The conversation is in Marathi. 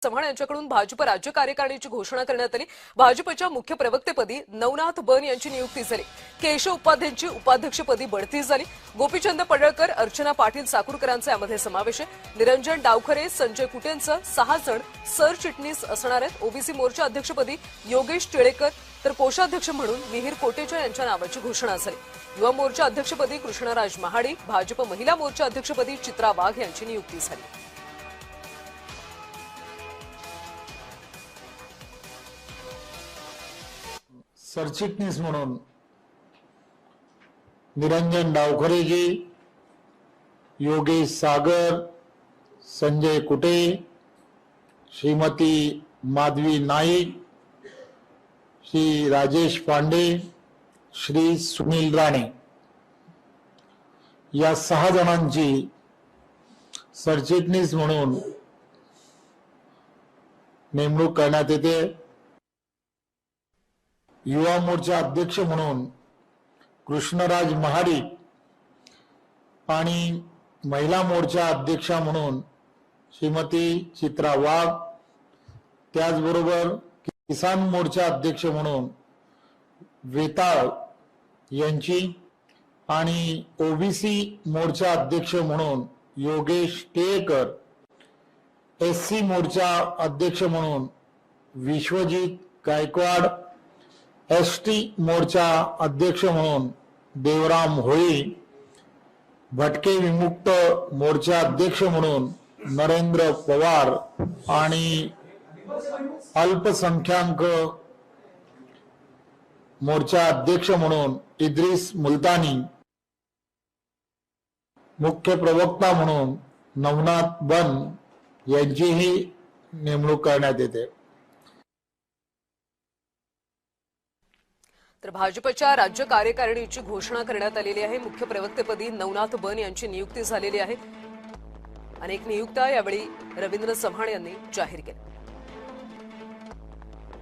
चव्हाण यांच्याकडून भाजप राज्य कार्यकारिणीची घोषणा करण्यात आली। भाजपच्या मुख्य प्रवक्तेपदी नवनाथ बन यांची नियुक्ती झाली। केशव उपाध्यायांची उपाध्यक्षपदी बढती झाली। गोपीचंद पडळकर, अर्चना पाटील साकुरकरांचा यामध्ये समावेश आहे। निरंजन डावखरे, संजय कुटेंचं 6 जण सरचिटणीस असणार आहेत। ओबीसी मोर्चा अध्यक्षपदी योगेश टिळेकर तर कोषाध्यक्ष म्हणून मिहिर कोटेचा यांच्या नावाची घोषणा झाली। युवा मोर्चा अध्यक्षपदी कृष्णराज महाडी, भाजप महिला मोर्चा अध्यक्षपदी चित्रा वाघ यांची नियुक्ती झाली। सरचिटणीस म्हणून निरंजन डावखरेजी, योगेश सागर, संजय कुटे, श्रीमती माधवी नाईक, श्री राजेश पांडे, श्री सुनील राणे या 6 जणांची सरचिटणीस म्हणून नेमणूक करण्यात येते। युवा मोर्चा अध्यक्ष म्हणून कृष्णराज महाडी आणि महिला मोर्चा अध्यक्षा म्हणून श्रीमती चित्रा वाघ, त्याचबरोबर किसान मोर्चा अध्यक्ष म्हणून वेताळ यांची आणि ओबीसी मोर्चा अध्यक्ष म्हणून योगेश टिळेकर, एससी मोर्चा अध्यक्ष म्हणून विश्वजित गायकवाड, एसटी मोर्चा अध्यक्ष म्हणून देवराम होळी, भटके विमुक्त मोर्चा अध्यक्ष म्हणून नरेंद्र पवार आणि अल्पसंख्याक मोर्चा अध्यक्ष म्हणून इद्रिस मुल्तानी, मुख्य प्रवक्ता म्हणून नवनाथ बन यांचीही नेमणूक करण्यात येते। तर भाजपच्या राज्य कार्यकारिणीची घोषणा करण्यात आलेली आहे। मुख्य प्रवक्तेपदी नवनाथ बन यांची नियुक्ती झालेली आहे। अनेक नियुक्त्या यावेळी रवींद्र चव्हाण यांनी जाहीर केल्या।